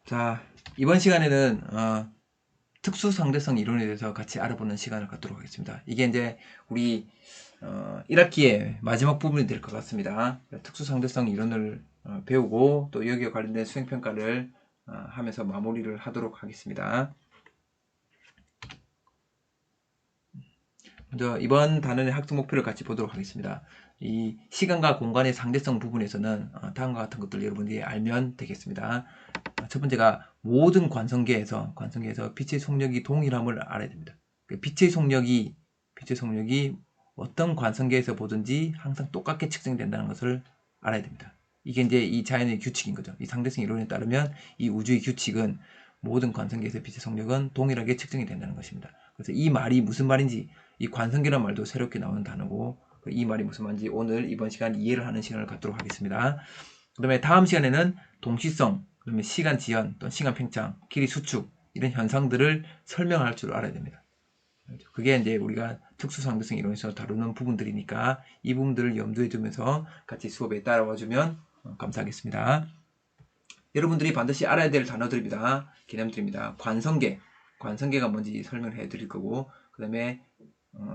자, 이번 시간에는 특수상대성 이론에 대해서 같이 알아보는 시간을 갖도록 하겠습니다. 이게 이제 우리 1학기의 마지막 부분이 될 것 같습니다. 특수상대성 이론을 배우고 또 여기에 관련된 수행평가를 하면서 마무리를 하도록 하겠습니다. 먼저 이번 단원의 학습 목표를 같이 보도록 하겠습니다. 이 시간과 공간의 상대성 부분에서는 다음과 같은 것들 여러분들이 알면 되겠습니다. 첫 번째가 모든 관성계에서 빛의 속력이 동일함을 알아야 됩니다. 빛의 속력이 어떤 관성계에서 보든지 항상 똑같게 측정된다는 것을 알아야 됩니다. 이게 이제 이 자연의 규칙인 거죠. 이 상대성 이론에 따르면 이 우주의 규칙은 모든 관성계에서 빛의 속력은 동일하게 측정이 된다는 것입니다. 그래서 이 말이 무슨 말인지, 이 관성계란 말도 새롭게 나오는 단어고, 이 말이 무슨 말인지 오늘 이번 시간 이해를 하는 시간을 갖도록 하겠습니다. 그 다음에 다음 시간에는 동시성, 그 다음에 시간 지연, 또 시간 팽창, 길이 수축 이런 현상들을 설명할 줄 알아야 됩니다. 그게 이제 우리가 특수상대성 이론에서 다루는 부분들이니까 이 부분들을 염두에 두면서 같이 수업에 따라와 주면 감사하겠습니다. 여러분들이 반드시 알아야 될 단어들입니다. 개념들입니다. 관성계가 뭔지 설명을 해드릴 거고, 그 다음에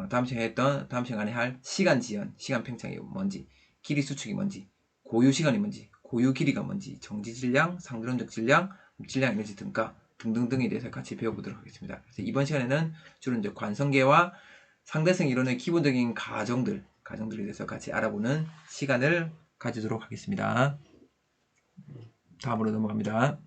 다음 시간에 할 시간 지연, 시간 팽창이 뭔지, 길이 수축이 뭔지, 고유 시간이 뭔지, 고유 길이가 뭔지, 정지 질량, 상대론적 질량, 질량 에너지 등가 등등등에 대해서 같이 배워보도록 하겠습니다. 그래서 이번 시간에는 주로 이제 관성계와 상대성 이론의 기본적인 가정들에 대해서 같이 알아보는 시간을 가지도록 하겠습니다. 다음으로 넘어갑니다.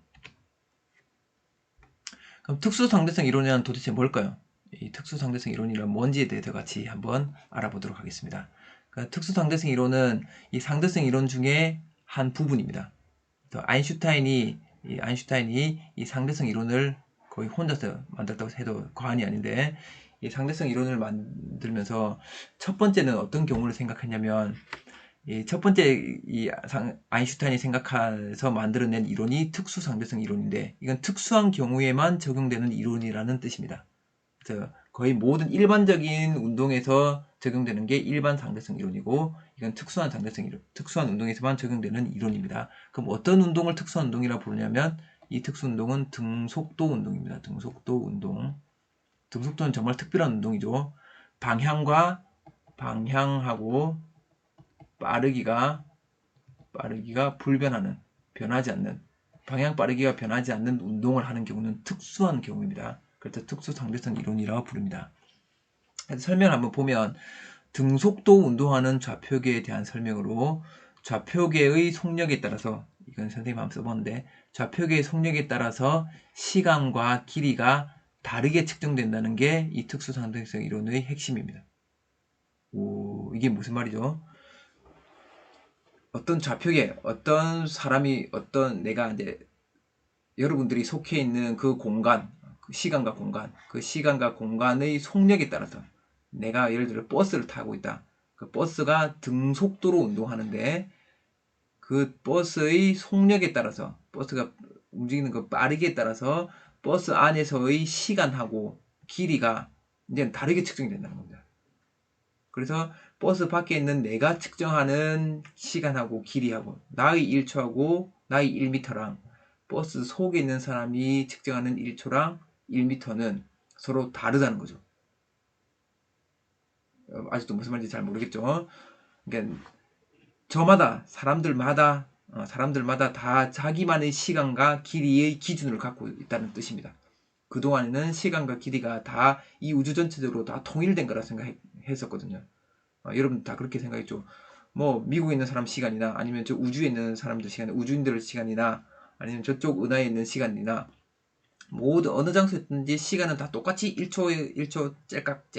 그럼 특수상대성 이론이란 도대체 뭘까요? 이 특수상대성 이론이란 뭔지에 대해서 같이 한번 알아보도록 하겠습니다. 그러니까 특수상대성 이론은 이 상대성 이론 중에 한 부분입니다. 아인슈타인이 이 상대성 이론을 거의 혼자서 만들었다고 해도 과언이 아닌데, 이 상대성 이론을 만들면서 첫 번째는 어떤 경우를 생각했냐면, 첫 번째 아인슈타인이 생각해서 만들어낸 이론이 특수상대성 이론인데, 이건 특수한 경우에만 적용되는 이론이라는 뜻입니다. 그래서 거의 모든 일반적인 운동에서 적용되는 게 일반 상대성 이론이고, 이건 특수한 운동에서만 적용되는 이론입니다. 그럼 어떤 운동을 특수한 운동이라고 부르냐면, 이 특수 운동은 등속도 운동입니다. 등속도 운동. 등속도는 정말 특별한 운동이죠. 방향하고 빠르기가 변하지 않는, 방향 빠르기가 변하지 않는 운동을 하는 경우는 특수한 경우입니다. 그래서 특수상대성 이론이라고 부릅니다. 설명을 한번 보면, 등속도 운동하는 좌표계에 대한 설명으로, 좌표계의 속력에 따라서, 이건 선생님 한번 써봤는데, 좌표계의 속력에 따라서 시간과 길이가 다르게 측정된다는 게 이 특수상대성 이론의 핵심입니다. 이게 무슨 말이죠? 어떤 좌표계, 어떤 사람이, 내가 이제 여러분들이 속해 있는 그 공간, 그 시간과 공간의 속력에 따라서, 내가 예를 들어 버스를 타고 있다. 그 버스가 등속도로 운동하는데, 그 버스의 속력에 따라서, 버스가 움직이는 그 빠르기에 따라서 버스 안에서의 시간하고 길이가 이제 다르게 측정이 된다는 겁니다. 그래서 버스 밖에 있는 내가 측정하는 시간하고 길이하고, 나의 1초하고 나의 1m랑 버스 속에 있는 사람이 측정하는 1초랑 1m는 서로 다르다는 거죠. 아직도 무슨 말인지 잘 모르겠죠. 그러니까 사람들마다 다 자기만의 시간과 길이의 기준을 갖고 있다는 뜻입니다. 그동안에는 시간과 길이가 다 이 우주 전체적으로 다 통일된 거라 생각했었거든요. 여러분 다 그렇게 생각했죠. 뭐 미국에 있는 사람 시간이나, 아니면 저 우주에 있는 사람들 시간, 우주인들 시간이나, 아니면 저쪽 은하에 있는 시간이나, 모두 어느 장소에 있든지 시간은 다 똑같이 1초 째깍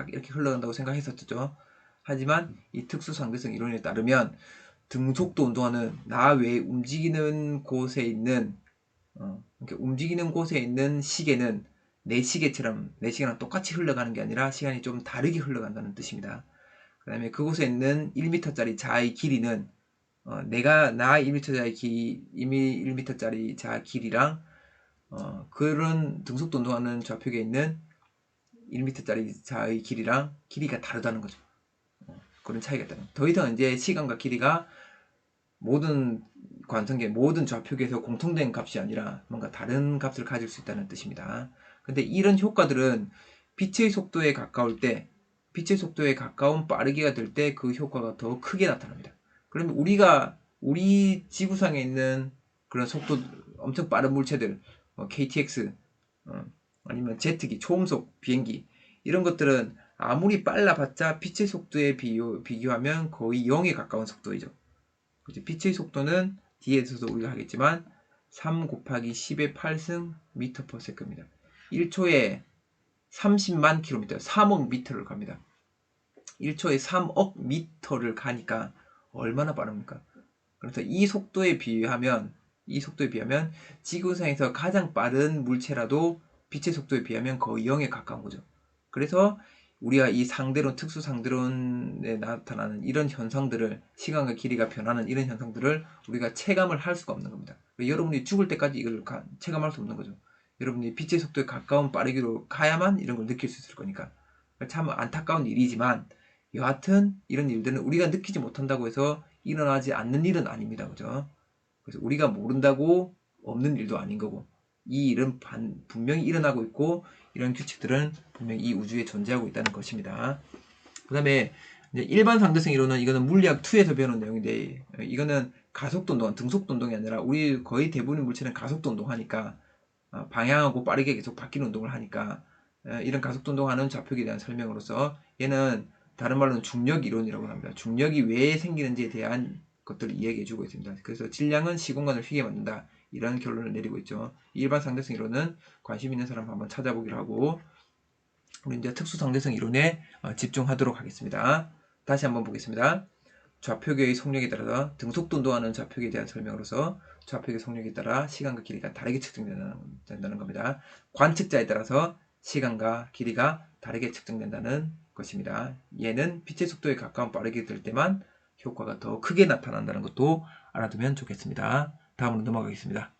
이렇게 흘러간다고 생각했었죠. 하지만 이 특수상대성 이론에 따르면, 등속도 운동하는 나 외에 움직이는 곳에 있는 움직이는 곳에 있는 시계는 내 시계랑 똑같이 흘러가는 게 아니라 시간이 좀 다르게 흘러간다는 뜻입니다. 그 다음에 그곳에 있는 1m짜리 자의 길이는 나 1m짜리 자 길이랑 그런 등속도 운동하는 좌표계에 있는 1m짜리 자의 길이랑 길이가 다르다는 거죠. 그런 차이가 있다는. 더 이상 이제 시간과 길이가 모든 관성계, 모든 좌표계에서 공통된 값이 아니라 뭔가 다른 값을 가질 수 있다는 뜻입니다. 근데 이런 효과들은 빛의 속도에 가까울 때, 빛의 속도에 가까운 빠르기가 될 때 그 효과가 더 크게 나타납니다. 그러면 우리 지구상에 있는 그런 속도 엄청 빠른 물체들, KTX, 아니면 제트기, 초음속 비행기, 이런 것들은 아무리 빨라봤자 빛의 속도에 비교하면 거의 0에 가까운 속도이죠. 빛의 속도는 뒤에서도 우리가 하겠지만 3 곱하기 10의 8승 m/s입니다. 1초에 30만 킬로미터, 3억 미터를 갑니다. 1초에 3억 미터를 가니까 얼마나 빠릅니까? 그래서 이 속도에 비하면 지구상에서 가장 빠른 물체라도 빛의 속도에 비하면 거의 0에 가까운 거죠. 그래서 우리가 이 특수 상대론에 나타나는 이런 현상들을, 시간과 길이가 변하는 이런 현상들을 우리가 체감을 할 수가 없는 겁니다. 여러분이 죽을 때까지 이걸 체감할 수 없는 거죠. 여러분이 빛의 속도에 가까운 빠르기로 가야만 이런 걸 느낄 수 있을 거니까. 참 안타까운 일이지만 여하튼 이런 일들은 우리가 느끼지 못한다고 해서 일어나지 않는 일은 아닙니다. 그죠? 그래서 우리가 모른다고 없는 일도 아닌 거고, 이 일은 분명히 일어나고 있고, 이런 규칙들은 분명히 이 우주에 존재하고 있다는 것입니다. 그 다음에 일반 상대성 이론은, 이거는 물리학 2에서 배우는 내용인데, 이거는 가속도 운동, 등속도 운동이 아니라 우리 거의 대부분의 물체는 가속도 운동하니까, 방향하고 빠르게 계속 바뀌는 운동을 하니까, 이런 가속도 운동하는 좌표기에 대한 설명으로서 얘는 다른 말로는 중력 이론이라고 합니다. 중력이 왜 생기는지에 대한 것들을 이야기해주고 있습니다. 그래서 질량은 시공간을 휘게 만든다, 이런 결론을 내리고 있죠. 일반 상대성 이론은 관심 있는 사람 한번 찾아보기로 하고, 우리 이제 특수 상대성 이론에 집중하도록 하겠습니다. 다시 한번 보겠습니다. 좌표계의 속력에 따라서 등속도 운동하는 좌표계에 대한 설명으로서 좌표계 속력에 따라 시간과 길이가 다르게 측정된다는 겁니다. 관측자에 따라서 시간과 길이가 다르게 측정된다는 것입니다. 얘는 빛의 속도에 가까운 빠르게 될 때만 효과가 더 크게 나타난다는 것도 알아두면 좋겠습니다. 다음으로 넘어가겠습니다.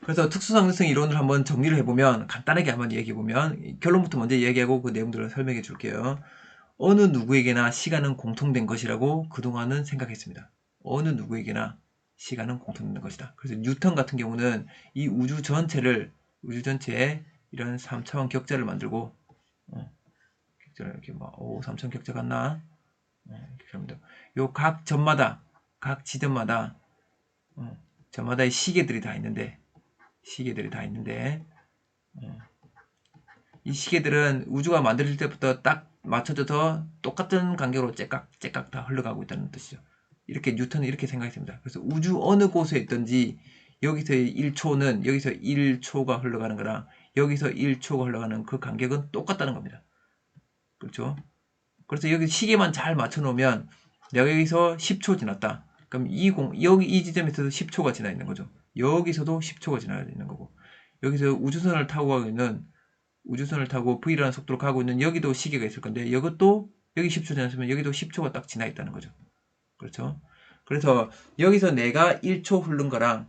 그래서 특수상대성 이론을 한번 정리를 해보면, 간단하게 한번 얘기해보면, 결론부터 먼저 얘기하고 그 내용들을 설명해 줄게요. 어느 누구에게나 시간은 공통된 것이라고 그동안은 생각했습니다. 어느 누구에게나 시간은 공통된 것이다. 그래서 뉴턴 같은 경우는 이 우주 전체에 이런 3차원 격자를 만들고, 격자를 이렇게 3차원 격자 같나? 이렇게 합니다. 요 각 점마다, 각 지점마다, 저마다의 시계들이 다 있는데, 이 시계들은 우주가 만들어질 때부터 딱 맞춰져서 똑같은 간격으로 째깍째깍 다 흘러가고 있다는 뜻이죠. 이렇게 뉴턴은 이렇게 생각했습니다. 그래서 우주 어느 곳에 있든지 여기서의 1초는 여기서 1초가 흘러가는 거랑 여기서 1초가 흘러가는 그 간격은 똑같다는 겁니다. 그렇죠? 그래서 여기 시계만 잘 맞춰 놓으면 내가 여기서 10초 지났다. 그럼 여기 이 지점에서도 10초가 지나 있는 거죠. 여기서도 10초가 지나 있는 거고, 여기서 우주선을 타고 V라는 속도로 가고 있는 여기도 시계가 있을 건데, 이것도 여기 10초 지났으면 여기도 10초가 딱 지나 있다는 거죠. 그렇죠? 그래서 여기서 내가 1초 흐른 거랑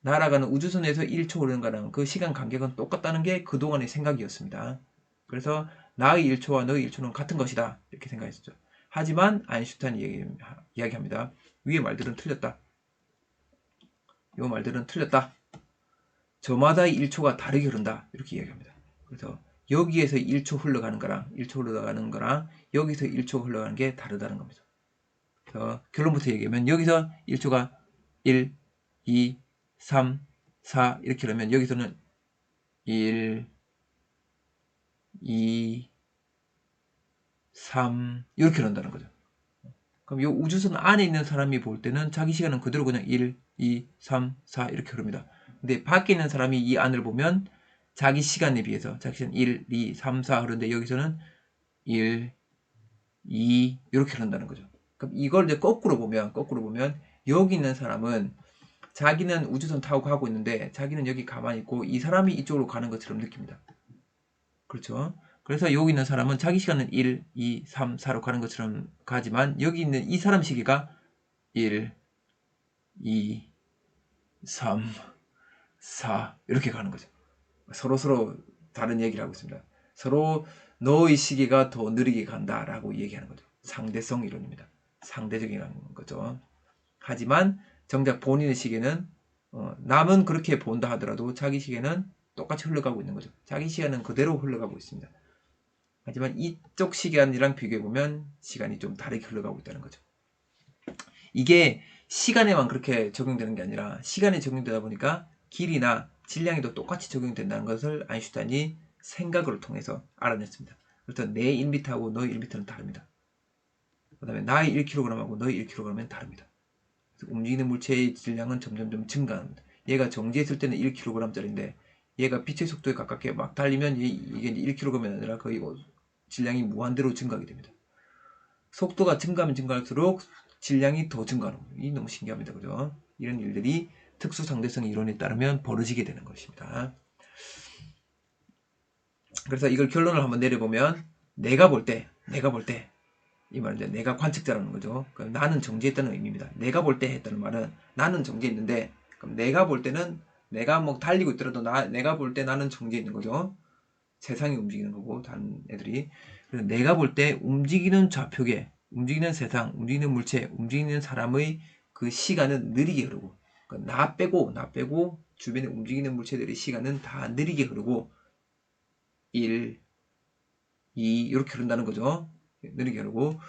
날아가는 우주선에서 1초 흐른 거랑 그 시간 간격은 똑같다는 게 그동안의 생각이었습니다. 그래서 나의 1초와 너의 1초는 같은 것이다, 이렇게 생각했었죠. 하지만 아인슈타인이 이야기합니다. 위의 말들은 틀렸다. 이 말들은 틀렸다. 저마다의 1초가 다르게 흐른다, 이렇게 이야기합니다. 그래서 여기에서 1초 흘러가는 거랑 여기서 1초 흘러가는 게 다르다는 겁니다. 그래서 결론부터 얘기하면, 여기서 1초가 1, 2, 3, 4 이렇게 하면 여기서는 1, 2, 3 이렇게 한다는 거죠. 그럼 이 우주선 안에 있는 사람이 볼 때는 자기 시간은 그대로 그냥 1, 2, 3, 4 이렇게 흐릅니다. 근데 밖에 있는 사람이 이 안을 보면 자기 시간에 비해서 자기 시간 1, 2, 3, 4 흐르는데 여기서는 1, 2 이렇게 흐른다는 거죠. 그럼 이걸 이제 거꾸로 보면 여기 있는 사람은 자기는 우주선 타고 가고 있는데 자기는 여기 가만히 있고 이 사람이 이쪽으로 가는 것처럼 느낍니다. 그렇죠? 그래서 여기 있는 사람은 자기 시간은 1, 2, 3, 4로 가는 것처럼 가지만 여기 있는 이 사람 시계가 1, 2, 3, 4 이렇게 가는 거죠. 서로 다른 얘기를 하고 있습니다. 서로 너의 시계가 더 느리게 간다라고 얘기하는 거죠. 상대성 이론입니다. 상대적이라는 거죠. 하지만 정작 본인의 시계는 남은 그렇게 본다 하더라도 자기 시계는 똑같이 흘러가고 있는 거죠. 자기 시간은 그대로 흘러가고 있습니다. 하지만 이쪽 시간이랑 비교해보면 시간이 좀 다르게 흘러가고 있다는 거죠. 이게 시간에만 그렇게 적용되는 게 아니라 시간에 적용되다 보니까 길이나 질량에도 똑같이 적용된다는 것을 아인슈타인이 생각을 통해서 알아냈습니다. 그래서 내 1m하고 너의 1m는 다릅니다. 그 다음에 나의 1kg하고 너의 1kg은 다릅니다. 움직이는 물체의 질량은 점점점 증가합니다. 얘가 정지했을 때는 1kg짜리인데 얘가 빛의 속도에 가깝게 막 달리면 이게 1kg이 아니라 거의 질량이 무한대로 증가하게 됩니다. 속도가 증가하면 증가할수록 질량이 더 증가하는 거예요. 이 너무 신기합니다. 그죠? 이런 일들이 특수상대성 이론에 따르면 벌어지게 되는 것입니다. 그래서 이걸 결론을 한번 내려보면 내가 볼 때 이 말은 이제 내가 관측자라는 거죠. 그러니까 나는 정지했다는 의미입니다. 내가 볼 때 했다는 말은 나는 정지했는데 그럼 내가 볼 때는 내가 뭐 달리고 있더라도 내가 볼 때 나는 정지해 있는 거죠. 세상이 움직이는 거고 다른 애들이. 그래서 내가 볼 때 움직이는 좌표계, 움직이는 세상, 움직이는 물체, 움직이는 사람의 그 시간은 느리게 흐르고 그러니까 나 빼고 주변에 움직이는 물체들의 시간은 다 느리게 흐르고 1, 2 이렇게 흐른다는 거죠. 느리게 흐르고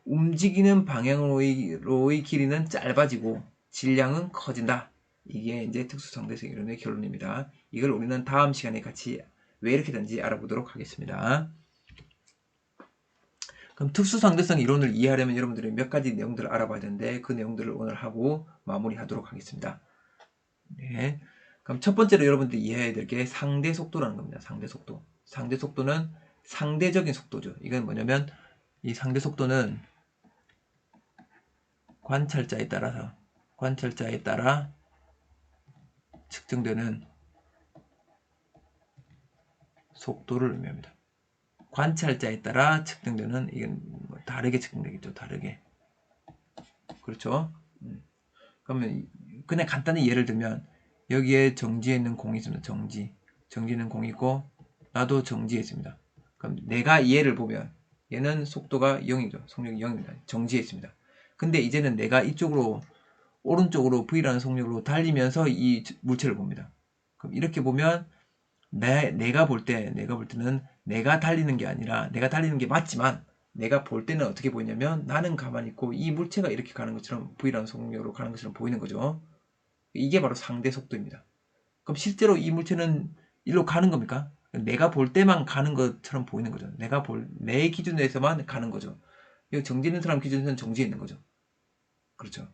움직이는 방향으로의 길이는 짧아지고 질량은 커진다. 이게 이제 특수상대성 이론의 결론입니다. 이걸 우리는 다음 시간에 같이 왜 이렇게 되는지 알아보도록 하겠습니다. 그럼 특수상대성 이론을 이해하려면 여러분들이 몇 가지 내용들을 알아봐야 되는데 그 내용들을 오늘 하고 마무리하도록 하겠습니다. 네. 그럼 첫 번째로 여러분들이 이해해야 될 게 상대 속도라는 겁니다. 상대 속도. 상대 속도는 상대적인 속도죠. 이건 뭐냐면 이 상대 속도는 관찰자에 따라 측정되는 속도를 의미합니다. 관찰자에 따라 측정되는 이건 뭐 다르게 측정되겠죠. 다르게. 그렇죠? 그러면 그냥 간단히 예를 들면 여기에 정지해 있는 공이 있습니다. 정지해 있는 공이 있고 나도 정지해 있습니다. 그럼 내가 얘를 보면 얘는 속도가 0이죠. 속력이 0입니다. 정지해 있습니다. 근데 이제는 내가 이쪽으로 오른쪽으로 V라는 속력으로 달리면서 이 물체를 봅니다. 그럼 이렇게 보면 내가 볼 때는 내가 달리는 게 아니라 내가 달리는 게 맞지만 내가 볼 때는 어떻게 보이냐면 나는 가만히 있고 이 물체가 이렇게 가는 것처럼 V라는 속력으로 가는 것처럼 보이는 거죠. 이게 바로 상대 속도입니다. 그럼 실제로 이 물체는 일로 가는 겁니까? 내가 볼 때만 가는 것처럼 보이는 거죠. 내 기준에서만 가는 거죠. 이거 정지 있는 사람 기준에서는 정지해 있는 거죠. 그렇죠.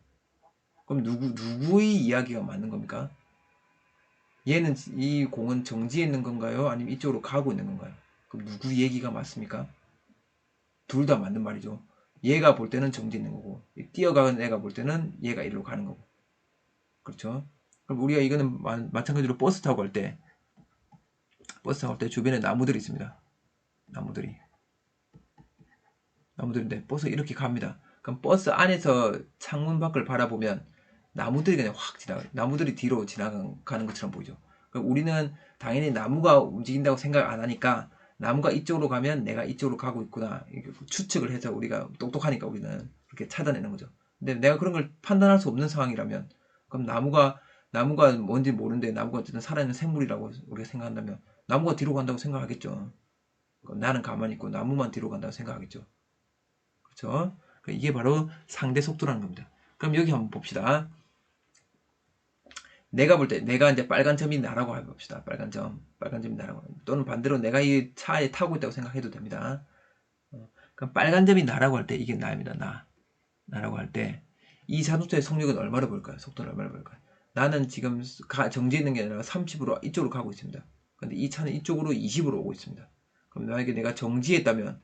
그럼 누구의 이야기가 맞는 겁니까? 이 공은 정지해 있는 건가요? 아니면 이쪽으로 가고 있는 건가요? 그럼 누구 얘기가 맞습니까? 둘 다 맞는 말이죠. 얘가 볼 때는 정지해 있는 거고 뛰어가는 애가 볼 때는 얘가 이리로 가는 거고. 그렇죠? 그럼 우리가 이거는 마찬가지로 버스 타고 갈 때 주변에 나무들이 있습니다. 나무들인데 버스 이렇게 갑니다. 그럼 버스 안에서 창문 밖을 바라보면 나무들이 그냥 확 지나가요. 나무들이 뒤로 지나가는 것처럼 보이죠. 그럼 우리는 당연히 나무가 움직인다고 생각 안 하니까 나무가 이쪽으로 가면 내가 이쪽으로 가고 있구나 추측을 해서 우리가 똑똑하니까 우리는 그렇게 찾아내는 거죠. 근데 내가 그런 걸 판단할 수 없는 상황이라면 그럼 나무가 뭔지 모르는데 나무가 어쨌든 살아있는 생물이라고 우리가 생각한다면 나무가 뒤로 간다고 생각하겠죠. 나는 가만히 있고 나무만 뒤로 간다고 생각하겠죠. 그렇죠? 이게 바로 상대 속도라는 겁니다. 그럼 여기 한번 봅시다. 내가 볼 때 내가 이제 빨간 점이 나라고 해봅시다. 빨간 점이 나라고. 또는 반대로 내가 이 차에 타고 있다고 생각해도 됩니다. 그럼 빨간 점이 나라고 할 때 이게 나입니다. 나라고 할 때 이 자동차의 속력은 얼마로 볼까요? 속도는 얼마로 볼까요? 나는 지금 정지해 있는 게 아니라 30으로 이쪽으로 가고 있습니다. 근데 이 차는 이쪽으로 20으로 오고 있습니다. 그럼 만약에 내가 정지했다면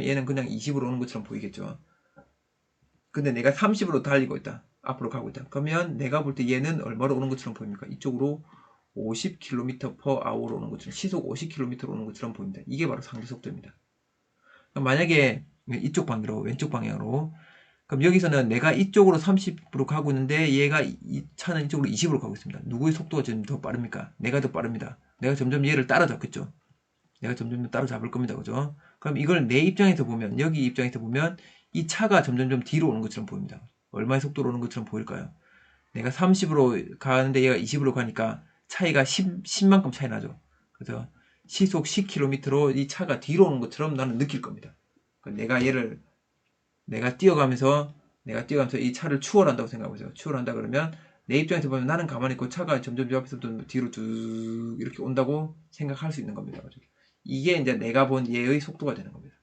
얘는 그냥 20으로 오는 것처럼 보이겠죠. 근데 내가 30으로 달리고 있다. 앞으로 가고 있다. 그러면 내가 볼 때 얘는 얼마로 오는 것처럼 보입니까? 이쪽으로 50km/h로 오는 것처럼 시속 50km로 오는 것처럼 보입니다. 이게 바로 상대 속도입니다. 만약에 이쪽 방향으로 왼쪽 방향으로 그럼 여기서는 내가 이쪽으로 30으로 가고 있는데 얘가 이 차는 이쪽으로 20으로 가고 있습니다. 누구의 속도가 좀 더 빠릅니까? 내가 더 빠릅니다. 내가 점점 얘를 따라잡겠죠. 내가 점점 따라잡을 겁니다. 그죠? 그럼 이걸 내 입장에서 보면 여기 입장에서 보면 이 차가 점점점 뒤로 오는 것처럼 보입니다. 얼마의 속도로 오는 것처럼 보일까요? 내가 30으로 가는데 얘가 20으로 가니까 차이가 10만큼 차이 나죠. 그래서 시속 10km로 이 차가 뒤로 오는 것처럼 나는 느낄 겁니다. 내가 뛰어가면서 이 차를 추월한다고 생각해보세요. 추월한다 그러면 내 입장에서 보면 나는 가만히 있고 차가 점점 내 앞에서부터 뒤로 쭉 이렇게 온다고 생각할 수 있는 겁니다. 이게 이제 내가 본 얘의 속도가 되는 겁니다.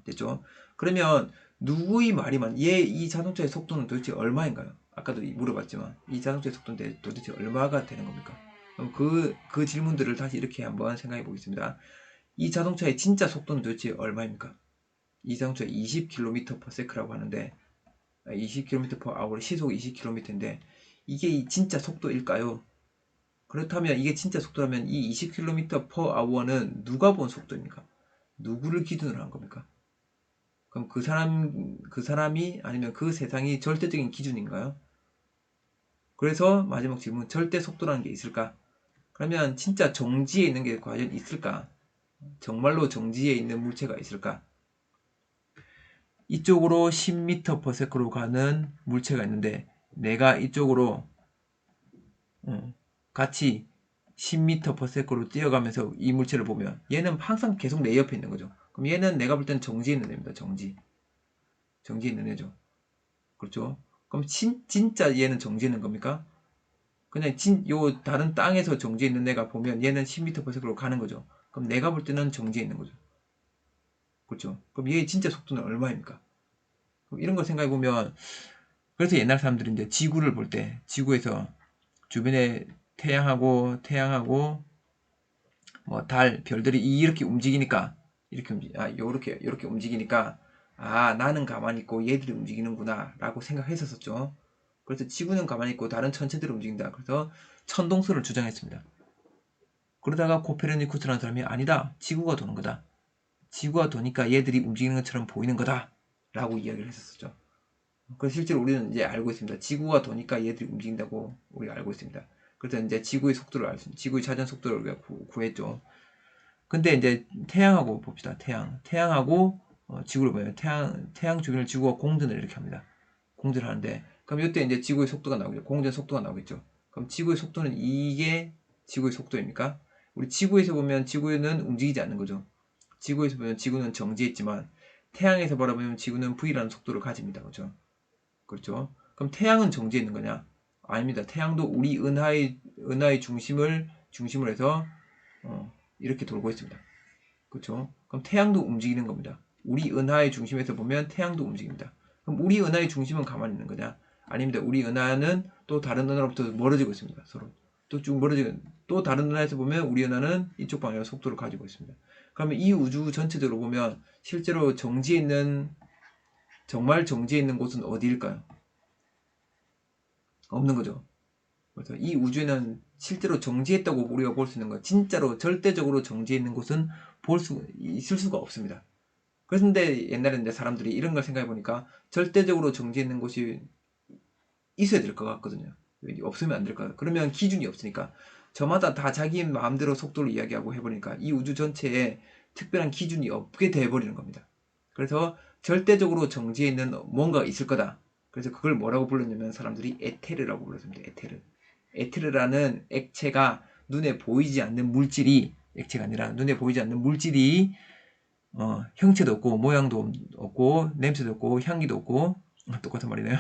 됐죠? 그러면 누구의 말이 이 자동차의 속도는 도대체 얼마인가요? 아까도 물어봤지만 이 자동차의 속도는 도대체 얼마가 되는 겁니까? 그럼 그 질문들을 다시 이렇게 한번 생각해 보겠습니다. 이 자동차의 진짜 속도는 도대체 얼마입니까? 이 자동차 20km/s라고 하는데 20km/h 시속 20km인데 이게 이 진짜 속도일까요? 그렇다면 이게 진짜 속도라면 이 20km/h는 누가 본 속도입니까? 누구를 기준으로 한 겁니까? 그럼 그 사람이 아니면 그 세상이 절대적인 기준인가요? 그래서 마지막 질문, 절대 속도라는 게 있을까? 그러면 진짜 정지에 있는 게 과연 있을까? 정말로 정지에 있는 물체가 있을까? 이쪽으로 10m/s로 가는 물체가 있는데 내가 이쪽으로 같이 10m/s로 뛰어가면서 이 물체를 보면 얘는 항상 계속 내 옆에 있는 거죠. 그럼 얘는 내가 볼 때는 정지에 있는 애입니다. 정지에 있는 애죠. 그렇죠? 그럼 진짜 얘는 정지에 있는 겁니까? 그냥 요 다른 땅에서 정지에 있는 애가 보면 얘는 10m/s로 가는 거죠. 그럼 내가 볼 때는 정지에 있는 거죠. 그렇죠? 그럼 얘의 진짜 속도는 얼마입니까? 그럼 이런 걸 생각해 보면 그래서 옛날 사람들이 이제 지구를 볼 때 지구에서 주변에 태양하고 뭐 달, 별들이 이렇게 움직이니까 요렇게 움직이니까 나는 가만히 있고 얘들이 움직이는구나라고 생각했었죠. 그래서 지구는 가만히 있고 다른 천체들이 움직인다. 그래서 천동설을 주장했습니다. 그러다가 코페르니쿠스라는 사람이 아니다. 지구가 도는 거다. 지구가 도니까 얘들이 움직이는 것처럼 보이는 거다. 라고 이야기를 했었죠. 그래서 실제로 우리는 이제 알고 있습니다. 지구가 도니까 얘들이 움직인다고 우리가 알고 있습니다. 그래서 이제 지구의 속도를 지구의 자전 속도를 우리가 구했죠. 근데 이제 태양하고 봅시다. 태양하고 지구를 보면 태양 주변을 지구가 공전을 이렇게 합니다. 공전을 하는데 그럼 이때 이제 지구의 속도가 나오겠죠. 공전 속도가 나오겠죠. 그럼 지구의 속도는 이게 지구의 속도입니까? 우리 지구에서 보면 지구는 움직이지 않는 거죠. 지구에서 보면 지구는 정지했지만 태양에서 바라보면 지구는 V라는 속도를 가집니다. 그렇죠? 그렇죠? 그럼 태양은 정지해 있는 거냐? 아닙니다. 태양도 우리 은하의 중심을 해서 이렇게 돌고 있습니다. 그렇죠? 그럼 태양도 움직이는 겁니다. 우리 은하의 중심에서 보면 태양도 움직입니다. 그럼 우리 은하의 중심은 가만히 있는 거냐? 아닙니다. 우리 은하는 또 다른 은하로부터 멀어지고 있습니다. 서로 또 쭉 멀어지고 또 다른 은하에서 보면 우리 은하는 이쪽 방향의 속도를 가지고 있습니다. 그러면 이 우주 전체적으로 보면 실제로 정말 정지해 있는 곳은 어디일까요? 없는 거죠. 그래서 이 우주에는 실제로 정지했다고 우리가 볼 수 있는 거, 진짜로 절대적으로 정지해 있는 곳은 있을 수가 없습니다. 그런데 옛날에 이제 사람들이 이런 걸 생각해 보니까 절대적으로 정지해 있는 곳이 있어야 될 것 같거든요. 없으면 안 될 것 같아요. 그러면 기준이 없으니까 저마다 다 자기 마음대로 속도를 이야기하고 해보니까 이 우주 전체에 특별한 기준이 없게 돼버리는 겁니다. 그래서 절대적으로 정지해 있는 뭔가가 있을 거다. 그래서 그걸 뭐라고 불렀냐면 사람들이 에테르라고 불렀습니다. 에테르. 에테르라는 액체가 눈에 보이지 않는 물질이 액체가 아니라 눈에 보이지 않는 물질이 형체도 없고 모양도 없고 냄새도 없고 향기도 없고 똑같은 말이네요.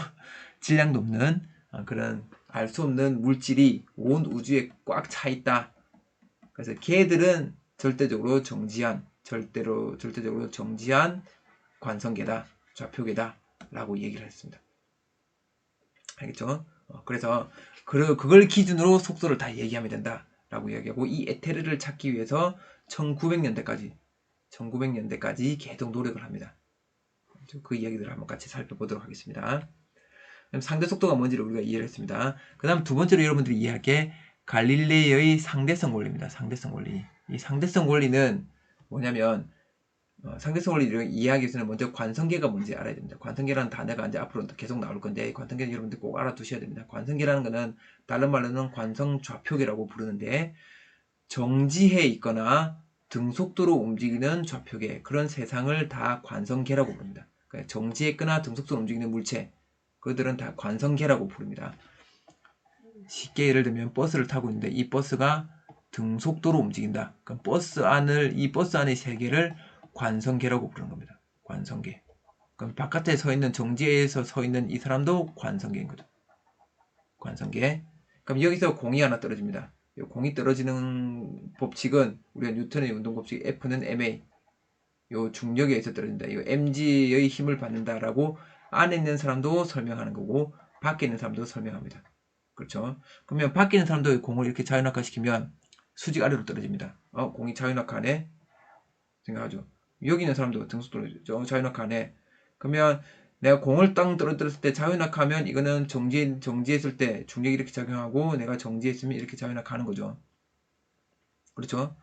질량도 없는 그런 알 수 없는 물질이 온 우주에 꽉 차 있다. 그래서 걔들은 절대적으로 정지한 관성계다, 좌표계다 라고 얘기를 했습니다. 알겠죠? 그래서 그걸 기준으로 속도를 다 얘기하면 된다 라고 이야기하고 이 에테르를 찾기 위해서 1900년대까지 계속 노력을 합니다. 그 이야기들을 한번 같이 살펴보도록 하겠습니다. 상대 속도가 뭔지를 우리가 이해를 했습니다. 그 다음 두 번째로 여러분들이 이해할 게 갈릴레이의 상대성 원리입니다. 상대성 원리. 이 상대성 원리는 뭐냐면 상대성 원리를 이해하기 위해서는 먼저 관성계가 뭔지 알아야 됩니다. 관성계라는 단어가 이제 앞으로 계속 나올 건데 관성계는 여러분들 꼭 알아두셔야 됩니다. 관성계라는 것은 다른 말로는 관성 좌표계라고 부르는데 정지해 있거나 등속도로 움직이는 좌표계 그런 세상을 다 관성계라고 부릅니다. 그러니까 정지했거나 등속도로 움직이는 물체, 그들은 다 관성계라고 부릅니다. 쉽게 예를 들면 버스를 타고 있는데 이 버스가 등속도로 움직인다. 그럼 이 버스 안의 세계를 관성계라고 부르는 겁니다. 관성계. 그럼 바깥에 서 있는 정지에서 서 있는 이 사람도 관성계인 거죠. 관성계. 그럼 여기서 공이 하나 떨어집니다. 이 공이 떨어지는 법칙은 우리가 뉴턴의 운동 법칙 F는 ma. 요 중력에 의해서 떨어진다. 이 mg의 힘을 받는다라고 안에 있는 사람도 설명하는 거고 밖에 있는 사람도 설명합니다. 그렇죠? 그러면 밖에 있는 사람도 공을 이렇게 자연낙하 시키면 수직 아래로 떨어집니다. 공이 자연낙하네 생각하죠. 여기 있는 사람도 등속도로 자연낙하네. 그러면 내가 공을 땅 떨어뜨렸을 때 자연낙하면 이거는 정지했을 때 중력이 이렇게 작용하고 내가 정지했으면 이렇게 자연낙하는 거죠. 그렇죠?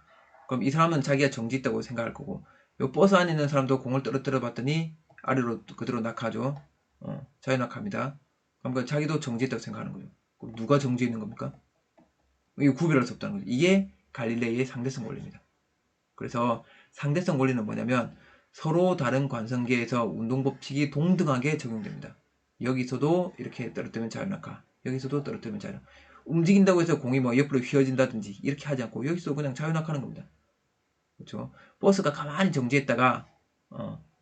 그럼 이 사람은 자기가 정지했다고 생각할 거고 요 버스 안에 있는 사람도 공을 떨어뜨려 봤더니 아래로 그대로 낙하죠. 자연낙하입니다. 그러니까 자기도 정지했다고 생각하는 거죠. 그럼 누가 정지했는 겁니까? 이거 구별할 수 없다는 거죠. 이게 갈릴레이의 상대성 원리입니다. 그래서 상대성 원리는 뭐냐면 서로 다른 관성계에서 운동 법칙이 동등하게 적용됩니다. 여기서도 이렇게 떨어뜨리면 자연낙하, 여기서도 떨어뜨리면 자연낙하. 움직인다고 해서 공이 뭐 옆으로 휘어진다든지 이렇게 하지 않고 여기서 그냥 자연낙하는 겁니다. 그렇죠? 버스가 가만히 정지했다가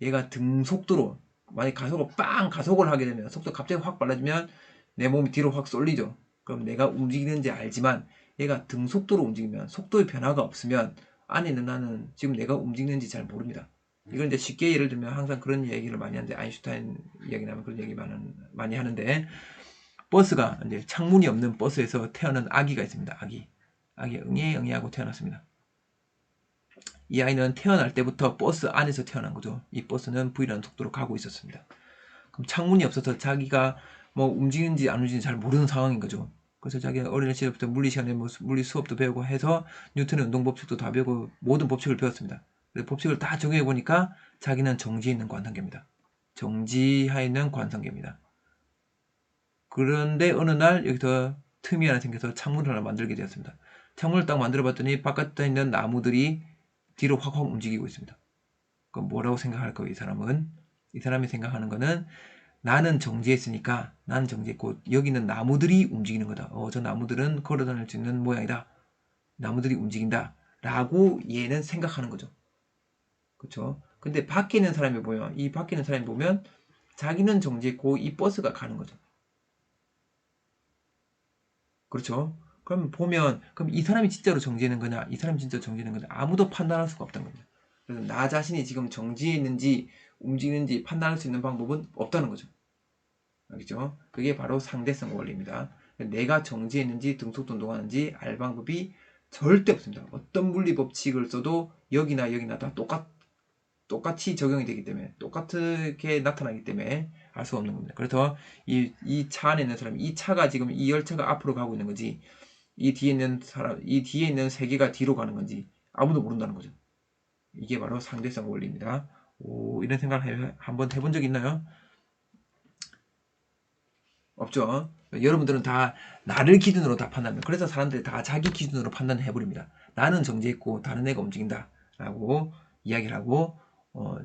얘가 등속도로 만약 가속을 하게 되면 속도 갑자기 확 빨라지면 내 몸이 뒤로 확 쏠리죠. 그럼 내가 움직이는지 알지만 얘가 등속도로 움직이면 속도의 변화가 없으면 안에 있는 나는 지금 내가 움직이는지 잘 모릅니다. 이걸 이제 쉽게 예를 들면 항상 그런 얘기를 많이 하는데 아인슈타인 이야기 나면 그런 얘기 많이 하는데 버스가 이제 창문이 없는 버스에서 태어난 아기가 있습니다. 아기 응애응애하고 태어났습니다. 이 아이는 태어날 때부터 버스 안에서 태어난 거죠. 이 버스는 V라는 속도로 가고 있었습니다. 그럼 창문이 없어서 자기가 뭐 움직이는지 안 움직이는지 잘 모르는 상황인 거죠. 그래서 자기가 어린 시절부터 물리 시간에 물리 수업도 배우고 해서 뉴턴의 운동 법칙도 다 배우고 모든 법칙을 배웠습니다. 법칙을 다 적용해 보니까 자기는 정지해 있는 관성계입니다. 정지하에 있는 관성계입니다. 그런데 어느 날 여기서 틈이 하나 생겨서 창문을 하나 만들게 되었습니다. 창문을 딱 만들어 봤더니 바깥에 있는 나무들이 뒤로 확확 움직이고 있습니다. 그럼 뭐라고 생각할 거예요? 이 사람이 생각하는 거는 나는 정지했으니까 나는 정지했고 여기는 나무들이 움직이는 거다. 저 나무들은 걸어 다닐 수 있는 모양이다. 나무들이 움직인다. 라고 얘는 생각하는 거죠. 그렇죠? 근데 밖에 있는 사람이 보면 이 밖에 있는 사람이 보면 자기는 정지했고 이 버스가 가는 거죠. 그렇죠? 그럼 이 사람이 진짜로 정지하는 거냐, 이 사람이 진짜 정지하는 거냐, 아무도 판단할 수가 없다는 겁니다. 그래서 나 자신이 지금 정지했는지 움직이는지 판단할 수 있는 방법은 없다는 거죠. 알겠죠? 그게 바로 상대성 원리입니다. 내가 정지했는지 등속도 운동하는지 알 방법이 절대 없습니다. 어떤 물리 법칙을 써도 여기나 다 똑같이 적용이 되기 때문에 똑같게 나타나기 때문에 알 수 없는 겁니다. 그래서 이 차 안에 있는 사람이 이 차가 지금 이 열차가 앞으로 가고 있는 건지 이 뒤에 있는 세계가 뒤로 가는 건지 아무도 모른다는 거죠. 이게 바로 상대성 원리입니다. 이런 생각을 한번 해본 적 있나요? 없죠. 여러분들은 다 나를 기준으로 다 판단합니다. 그래서 사람들이 다 자기 기준으로 판단해버립니다. 나는 정지했고 다른 애가 움직인다 라고 이야기를 하고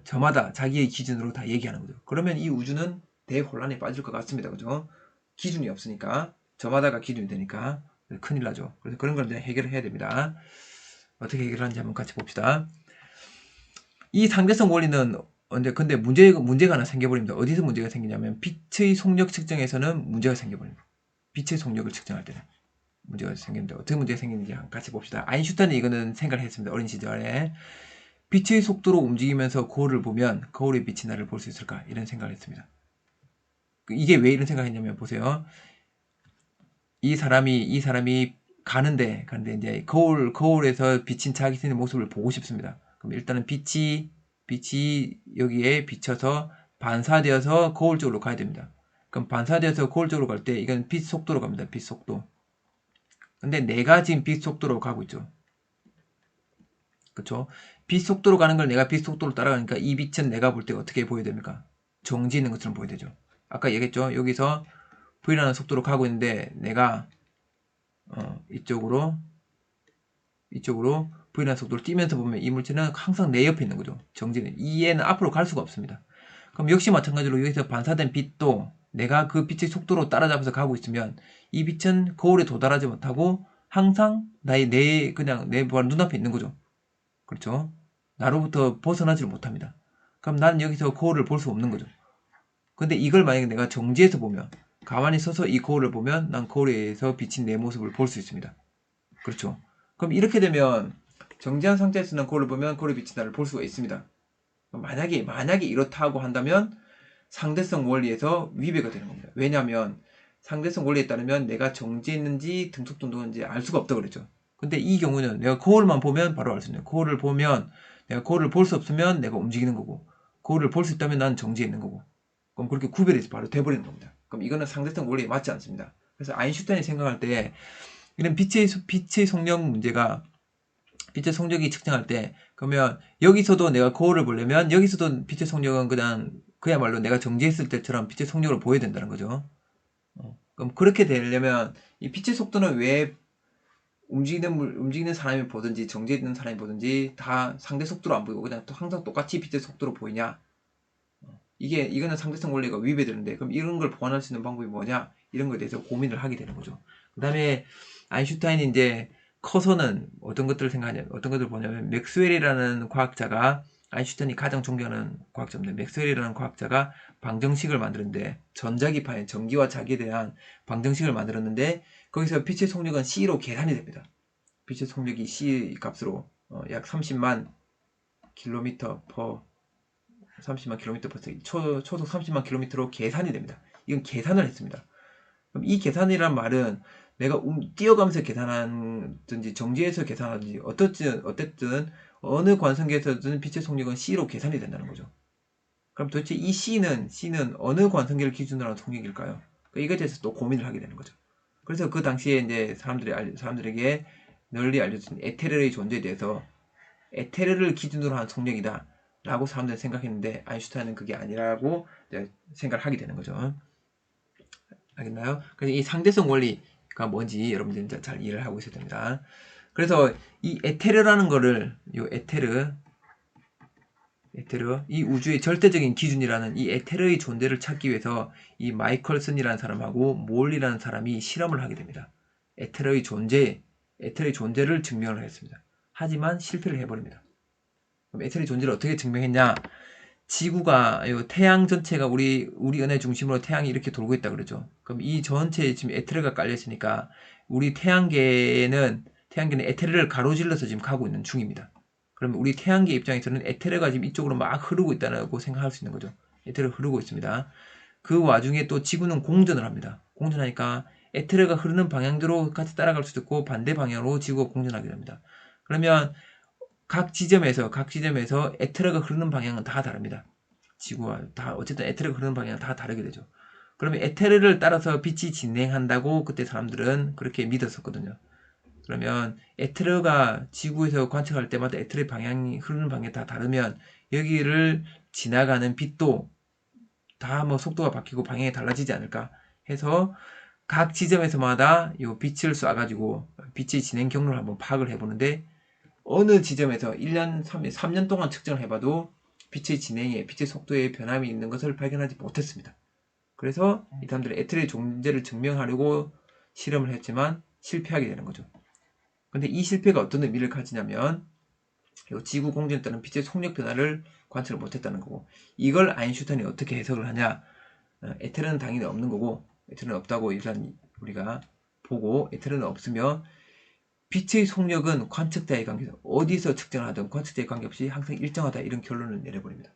저마다 자기의 기준으로 다 얘기하는 거죠. 그러면 이 우주는 대혼란에 빠질 것 같습니다. 그죠? 기준이 없으니까 저마다가 기준이 되니까 큰일 나죠. 그래서 그런 걸 이제 해결을 해야 됩니다. 어떻게 해결하는지 한번 같이 봅시다. 이 상대성 원리는 근데 문제가 하나 생겨버립니다. 어디서 문제가 생기냐면 빛의 속력 측정에서는 문제가 생겨버립니다. 빛의 속력을 측정할 때는 문제가 생깁니다. 어떻게 문제가 생기는지 같이 봅시다. 아인슈타인이 이거는 생각을 했습니다. 어린 시절에 빛의 속도로 움직이면서 거울을 보면 거울의 빛이 나를 볼 수 있을까? 이런 생각을 했습니다. 이게 왜 이런 생각을 했냐면 보세요. 이 사람이 가는데 이제 거울에서 비친 자기 스스로의 모습을 보고 싶습니다. 그럼 일단은 빛이 여기에 비쳐서 반사되어서 거울 쪽으로 가야 됩니다. 그럼 반사되어서 거울 쪽으로 갈 때 이건 빛 속도로 갑니다. 빛 속도. 근데 내가 지금 빛 속도로 가고 있죠. 그쵸? 빛 속도로 가는 걸 내가 빛 속도로 따라가니까 이 빛은 내가 볼 때 어떻게 보여야 됩니까? 정지 있는 것처럼 보여야 되죠. 아까 얘기했죠? 여기서 V라는 속도로 가고 있는데 내가 이쪽으로 V라는 속도로 뛰면서 보면 이 물체는 항상 내 옆에 있는 거죠. 정지는. 이 애는 앞으로 갈 수가 없습니다. 그럼 역시 마찬가지로 여기서 반사된 빛도 내가 그 빛의 속도로 따라잡아서 가고 있으면 이 빛은 거울에 도달하지 못하고 항상 그냥 내 눈앞에 있는 거죠. 그렇죠? 나로부터 벗어나지를 못합니다. 그럼 나는 여기서 거울을 볼 수 없는 거죠. 근데 이걸 만약에 내가 정지해서 보면, 가만히 서서 이 거울을 보면 난 거울에서 비친 내 모습을 볼 수 있습니다. 그렇죠? 그럼 이렇게 되면 정지한 상태에서는 거울을 보면 거울에 비친 나를 볼 수가 있습니다. 만약에 이렇다고 한다면 상대성 원리에서 위배가 되는 겁니다. 왜냐하면 상대성 원리에 따르면 내가 정지했는지 등속등도했는지 알 수가 없다고 그랬죠. 근데 이 경우는 내가 거울만 보면 바로 알 수 있는, 거울을 보면 내가 거울을 볼 수 없으면 내가 움직이는 거고, 거울을 볼 수 있다면 난 정지해 있는 거고, 그럼 그렇게 구별해서 바로 돼버리는 겁니다. 그럼 이거는 상대성 원리에 맞지 않습니다. 그래서 아인슈타인이 생각할 때 이런 빛의 속력 문제가, 빛의 속력이 측정할 때, 그러면 여기서도 내가 거울을 보려면 여기서도 빛의 속력은 그야말로 내가 정지했을 때처럼 빛의 속력을 보여야 된다는 거죠. 그럼 그렇게 되려면 이 빛의 속도는 왜 움직이는 사람이 보든지 정지했는 사람이 보든지 다 상대 속도로 안 보이고 그냥 항상 똑같이 빛의 속도로 보이냐? 이거는 상대성 원리가 위배되는데, 그럼 이런 걸 보완할 수 있는 방법이 뭐냐? 이런 거에 대해서 고민을 하게 되는 거죠. 그 다음에 아인슈타인이 이제 커서는 어떤 것들을 생각하냐, 어떤 것들을 보냐면, 맥스웰이라는 과학자가, 아인슈타인이 가장 존경하는 과학자입니다. 맥스웰이라는 과학자가 방정식을 만드는데, 전자기파의 전기와 자기에 대한 방정식을 만들었는데, 거기서 빛의 속력은 C로 계산이 됩니다. 빛의 속력이 C 값으로 약 30만 킬로미터 퍼 30만 킬로미터 퍼 세컨드, 초속 30만 킬로미터로 계산이 됩니다. 이건 계산을 했습니다. 그럼 이 계산이란 말은 내가 뛰어가면서 계산하든지 정지해서 계산하든지 어쨌든 어느 관성계에서든 빛의 속력은 C로 계산이 된다는 거죠. 그럼 도대체 이 C는 어느 관성계를 기준으로 하는 속력일까요? 이거에 대해서 또 고민을 하게 되는 거죠. 그래서 그 당시에 이제 사람들에게 널리 알려진 에테르의 존재에 대해서 에테르를 기준으로 한 속력이다 라고 사람들은 생각했는데, 아인슈타인은 그게 아니라고 생각을 하게 되는 거죠. 알겠나요? 그래서 이 상대성 원리가 뭔지 여러분들이 이제 잘 이해를 하고 있어야 됩니다. 그래서 이 에테르라는 거를, 이 우주의 절대적인 기준이라는 이 에테르의 존재를 찾기 위해서 이 마이컬슨이라는 사람하고 몰이라는 사람이 실험을 하게 됩니다. 에테르의 존재를 증명을 했습니다. 하지만 실패를 해버립니다. 그럼 에테르의 존재를 어떻게 증명했냐? 지구가, 태양 전체가 우리 은의 중심으로 태양이 이렇게 돌고 있다 그러죠. 그럼 이 전체에 지금 에테르가 깔려 있으니까 우리 태양계는 에테르를 가로질러서 지금 가고 있는 중입니다. 그러면 우리 태양계 입장에서는 에테르가 지금 이쪽으로 막 흐르고 있다고 생각할 수 있는 거죠. 에테르가 흐르고 있습니다. 그 와중에 또 지구는 공전을 합니다. 공전하니까 에테르가 흐르는 방향대로 같이 따라갈 수도 있고 반대 방향으로 지구가 공전하게 됩니다. 그러면 각 지점에서 에테르가 흐르는 방향은 다 다릅니다. 지구와 다 어쨌든 에테르가 흐르는 방향은 다 다르게 되죠. 그러면 에테르를 따라서 빛이 진행한다고 그때 사람들은 그렇게 믿었었거든요. 그러면 에테르가 지구에서 관측할 때마다 에테르의 방향이 흐르는 방향이 다 다르면 여기를 지나가는 빛도 다 속도가 바뀌고 방향이 달라지지 않을까 해서 각 지점에서마다 이 빛을 쏴가지고 빛의 진행 경로를 한번 파악을 해보는데, 어느 지점에서 1년, 3년 동안 측정을 해봐도 빛의 속도에 변함이 있는 것을 발견하지 못했습니다. 그래서 이 사람들은 에테르의 존재를 증명하려고 실험을 했지만 실패하게 되는 거죠. 근데 이 실패가 어떤 의미를 가지냐면, 지구 공전에 따른 빛의 속력 변화를 관측을 못했다는 거고, 이걸 아인슈타인이 어떻게 해석을 하냐? 에테르는 당연히 없는 거고, 에테르는 없다고 일단 우리가 보고, 에테르는 없으며 빛의 속력은 관측자의 관계에서 어디서 측정하든 관측자의 관계없이 항상 일정하다, 이런 결론을 내려버립니다.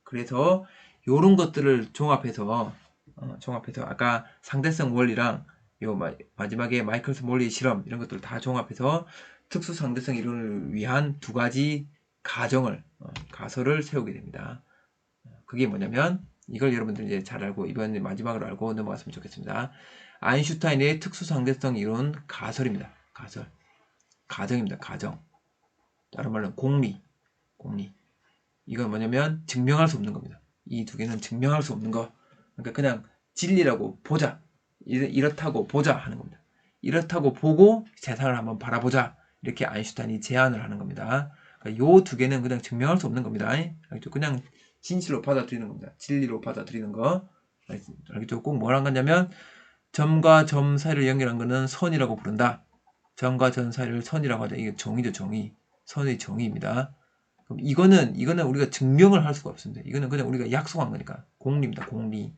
그래서 이런 것들을 종합해서 아까 상대성 원리랑 마지막에 마이클슨 몰리 실험, 이런 것들을 다 종합해서 특수 상대성 이론을 위한 두 가지 가설을 세우게 됩니다. 그게 뭐냐면, 이걸 여러분들 이제 잘 알고 이번에 마지막으로 알고 넘어갔으면 좋겠습니다. 아인슈타인의 특수 상대성 이론 가설입니다. 가정입니다. 가정. 다른 말로 공리. 이건 뭐냐면 증명할 수 없는 겁니다. 이 두 개는 증명할 수 없는 거. 그러니까 그냥 진리라고 보자. 이렇다고 보자 하는 겁니다. 이렇다고 보고 세상을 한번 바라보자. 이렇게 아인슈타인이 제안을 하는 겁니다. 그러니까 요 두 개는 그냥 증명할 수 없는 겁니다. 그냥 진실로 받아들이는 겁니다. 진리로 받아들이는 거. 알겠죠? 꼭 뭐란 거냐면 점과 점 사이를 연결한 거는 선이라고 부른다. 점과 점 사이를 선이라고 하자. 이게 정의죠, 정의. 선의 정의입니다. 그럼 이거는 우리가 증명을 할 수가 없습니다. 이거는 그냥 우리가 약속한 거니까. 공리입니다, 공리.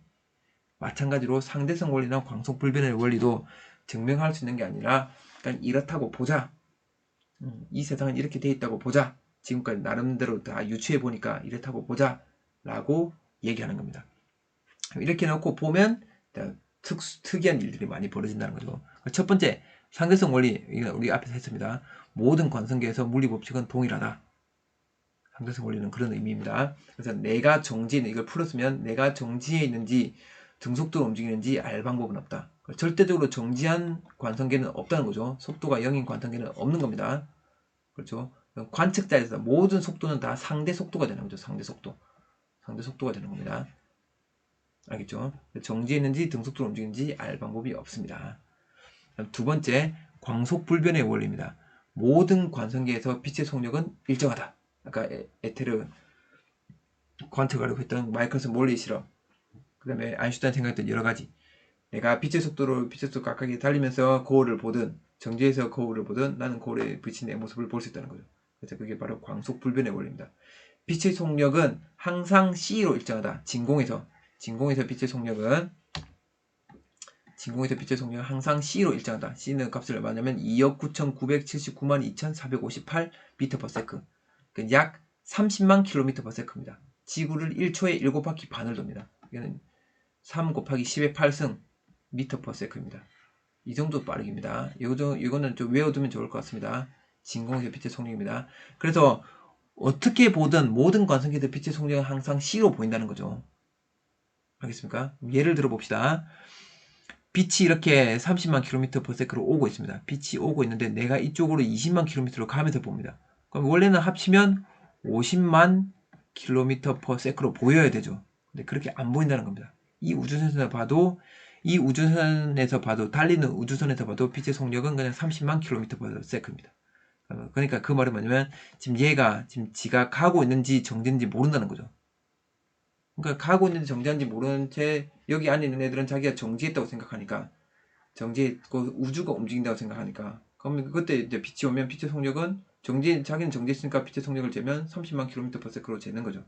마찬가지로 상대성 원리나 광속불변의 원리도 증명할 수 있는 게 아니라 일단 이렇다고 보자. 이 세상은 이렇게 돼 있다고 보자. 지금까지 나름대로 다 유추해 보니까 이렇다고 보자. 라고 얘기하는 겁니다. 이렇게 놓고 보면 특이한 일들이 많이 벌어진다는 거죠. 첫 번째, 상대성 원리. 우리 앞에서 했습니다. 모든 관성계에서 물리 법칙은 동일하다. 상대성 원리는 그런 의미입니다. 그래서 내가 정지에 있는, 이걸 풀었으면 내가 정지에 있는지 등속도로 움직이는지 알 방법은 없다. 절대적으로 정지한 관성계는 없다는 거죠. 속도가 0인 관성계는 없는 겁니다. 그렇죠? 관측자에서 모든 속도는 다 상대 속도가 되는 거죠. 상대 속도. 상대 속도가 되는 겁니다. 알겠죠? 정지에 있는지 등속도로 움직이는지 알 방법이 없습니다. 두 번째, 광속불변의 원리입니다. 모든 관성계에서 빛의 속력은 일정하다. 아까 에테르 관측하려고 했던 마이클슨 몰리 실험, 그 다음에 아인슈타인 생각했던 여러 가지. 내가 빛의 속도 각각이 달리면서 거울을 보든 정지해서 거울을 보든 나는 거울에 비친 내 모습을 볼 수 있다는 거죠. 그래서 그게 바로 광속불변의 원리입니다. 빛의 속력은 항상 C로 일정하다. 진공에서 빛의 속력은 항상 C로 일정하다. C는 값을 얼마냐면 2억9,979만 2,458m/s. 약 30만 km/s입니다. 지구를 1초에 7바퀴 반을 돕니다. 이거는 3 곱하기 10의 8승 m/s입니다. 이 정도 빠르기입니다. 이거는 좀 외워두면 좋을 것 같습니다. 진공에서 빛의 속력입니다. 그래서 어떻게 보든 모든 관성계에서 빛의 속력은 항상 C로 보인다는 거죠. 알겠습니까? 예를 들어 봅시다. 빛이 이렇게 30만 km/s로 오고 있습니다. 빛이 오고 있는데 내가 이쪽으로 20만 km로 가면서 봅니다. 그럼 원래는 합치면 50만 km/s로 보여야 되죠. 근데 그렇게 안 보인다는 겁니다. 이 우주선에서 봐도 달리는 우주선에서 봐도 빛의 속력은 그냥 30만 km/s입니다. 그러니까 그 말은 뭐냐면 지금 지가 가고 있는지 정지인지 모른다는 거죠. 그러니까 가고 있는지 정지한지 모르는 채 여기 안에 있는 애들은 자기가 정지했다고 생각하니까, 정지했고 우주가 움직인다고 생각하니까, 그러면 그때 이제 빛이 오면 빛의 속력은 자기는 정지했으니까 빛의 속력을 재면 30만 km/s로 재는 거죠.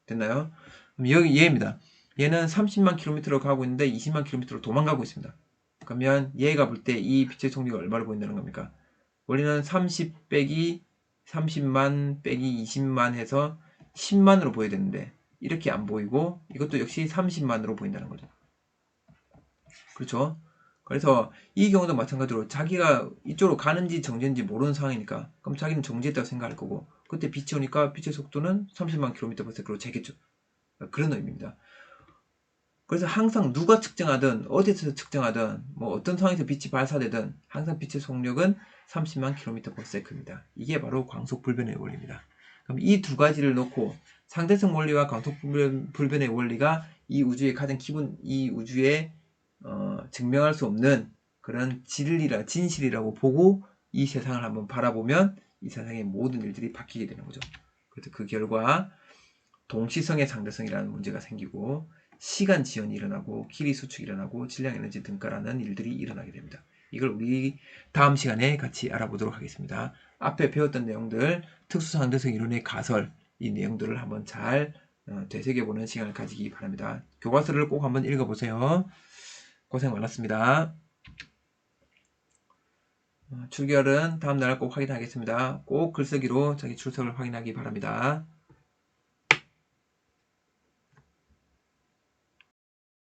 됐나요? 그럼 여기 얘입니다. 얘는 30만 km로 가고 있는데 20만 km로 도망가고 있습니다. 그러면 얘가 볼 때 이 빛의 속력이 얼마로 보인다는 겁니까? 원래는 30 빼기 30만 빼기 20만 해서 10만으로 보여야 되는데 이렇게 안 보이고 이것도 역시 30만으로 보인다는 거죠. 그렇죠? 그래서 이 경우도 마찬가지로 자기가 이쪽으로 가는지 정지인지 모르는 상황이니까 그럼 자기는 정지했다고 생각할 거고 그때 빛이 오니까 빛의 속도는 30만 km/s로 재겠죠. 그런 의미입니다. 그래서 항상 누가 측정하든 어디서 측정하든 뭐 어떤 상황에서 빛이 발사되든 항상 빛의 속력은 30만 km/s입니다. 이게 바로 광속불변의 원리입니다. 그럼 이 두 가지를 놓고 상대성 원리와 광속불변의 원리가 이 우주의 가장 기본, 이 우주의 증명할 수 없는 그런 진실이라고 보고 이 세상을 한번 바라보면 이 세상의 모든 일들이 바뀌게 되는 거죠. 그래서 그 결과 동시성의 상대성이라는 문제가 생기고 시간 지연이 일어나고 길이 수축이 일어나고 질량 에너지 등가라는 일들이 일어나게 됩니다. 이걸 우리 다음 시간에 같이 알아보도록 하겠습니다. 앞에 배웠던 내용들, 특수상대성 이론의 가설, 이 내용들을 한번 잘 되새겨보는 시간을 가지기 바랍니다. 교과서를 꼭 한번 읽어보세요. 고생 많았습니다. 출결은 다음날 꼭 확인하겠습니다. 꼭 글쓰기로 자기 출석을 확인하기 바랍니다.